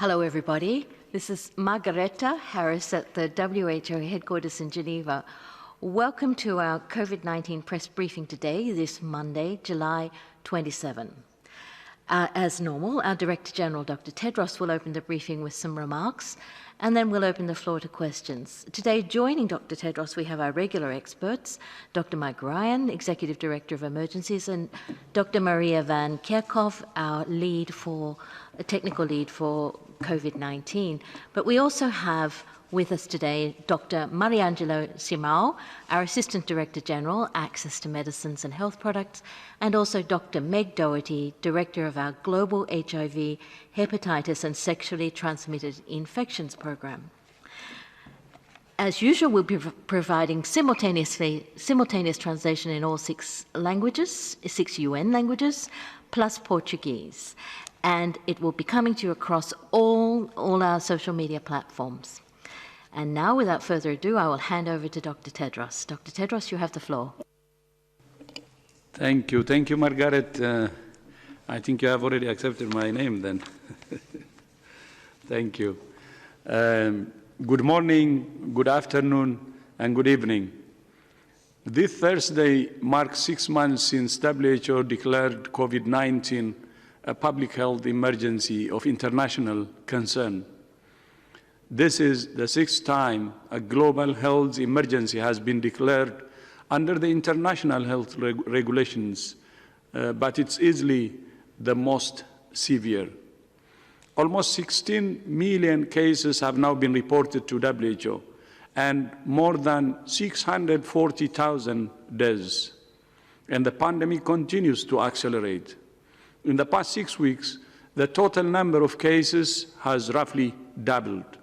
Hello, everybody. This is Margareta Harris at the WHO headquarters in Geneva. Welcome to our COVID-19 press briefing today, this Monday, July 27. As normal, our Director General, Dr. Tedros, will open the briefing with some remarks, and then we'll open the floor to questions. Today, joining Dr. Tedros, we have our regular experts, Dr. Mike Ryan, Executive Director of Emergencies, and Dr. Maria Van Kerkhove, our technical lead for COVID-19. But we also have with us today Dr. Mariangelo Simao, our Assistant Director General, Access to Medicines and Health Products, and also Dr. Meg Doherty, Director of our Global HIV, Hepatitis and Sexually Transmitted Infections Program. As usual, we'll be providing simultaneous translation in all 6 languages, 6 UN languages, plus Portuguese. And it will be coming to you across all our social media platforms. And now, without further ado, I will hand over to Dr. Tedros. Dr. Tedros, you have the floor. Thank you. Thank you, Margaret. I think you have already accepted my name then. Thank you. Good morning, good afternoon, and good evening. This Thursday marks 6 months since WHO declared COVID-19 a public health emergency of international concern. This is the 6th time a global health emergency has been declared under the international health regulations, but it's easily the most severe. Almost 16 million cases have now been reported to WHO, and more than 640,000 deaths. And the pandemic continues to accelerate. In the past 6 weeks, the total number of cases has roughly doubled.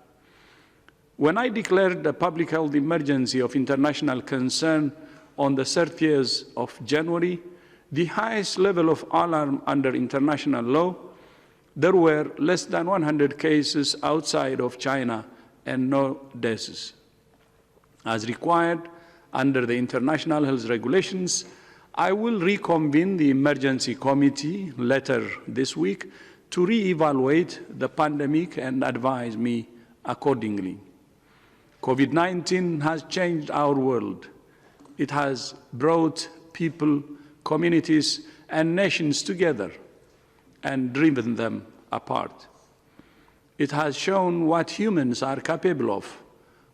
When I declared a public health emergency of international concern on the 30th of January, the highest level of alarm under international law, there were less than 100 cases outside of China and no deaths. As required under the international health regulations, I will reconvene the emergency committee later this week to re-evaluate the pandemic and advise me accordingly. COVID-19 has changed our world. It has brought people, communities, and nations together and driven them apart. It has shown what humans are capable of,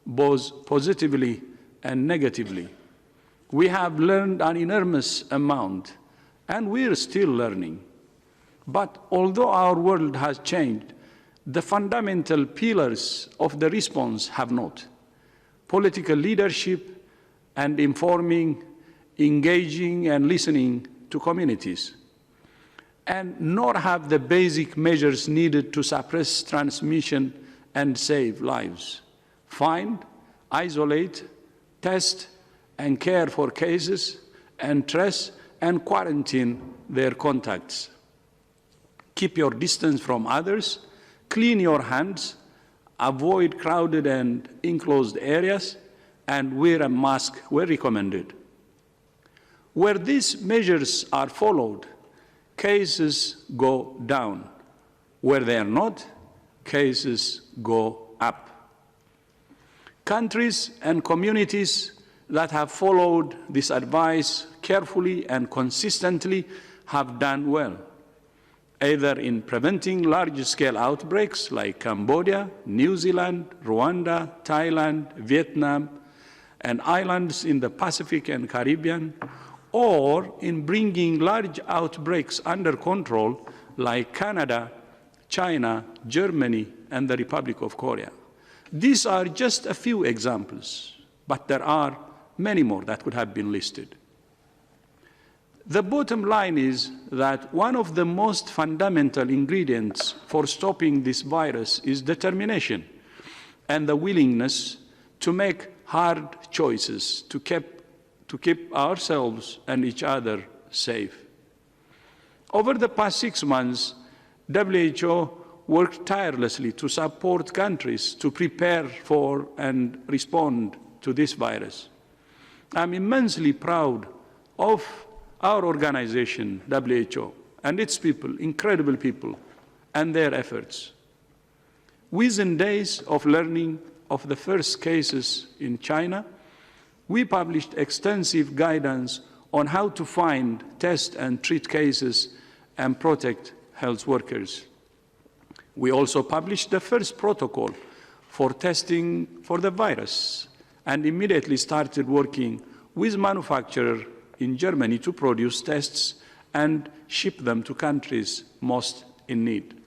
both positively and negatively. We have learned an enormous amount, and we're still learning. But although our world has changed, the fundamental pillars of the response have not. Political leadership and informing, engaging, and listening to communities. And nor have the basic measures needed to suppress transmission and save lives. Find, isolate, test, and care for cases, and trace and quarantine their contacts. Keep your distance from others, clean your hands, avoid crowded and enclosed areas, and wear a mask where recommended. Where these measures are followed, cases go down. Where they are not, cases go up. Countries and communities that have followed this advice carefully and consistently have done well, either in preventing large-scale outbreaks like Cambodia, New Zealand, Rwanda, Thailand, Vietnam, and islands in the Pacific and Caribbean, or in bringing large outbreaks under control like Canada, China, Germany, and the Republic of Korea. These are just a few examples, but there are many more that could have been listed. The bottom line is that one of the most fundamental ingredients for stopping this virus is determination and the willingness to make hard choices to keep ourselves and each other safe. Over the past 6 months, WHO worked tirelessly to support countries to prepare for and respond to this virus. I'm immensely proud of our organization, WHO, and its people, incredible people, and their efforts. Within days of learning of the first cases in China, we published extensive guidance on how to find, test, and treat cases and protect health workers. We also published the first protocol for testing for the virus and immediately started working with manufacturers in Germany to produce tests and ship them to countries most in need.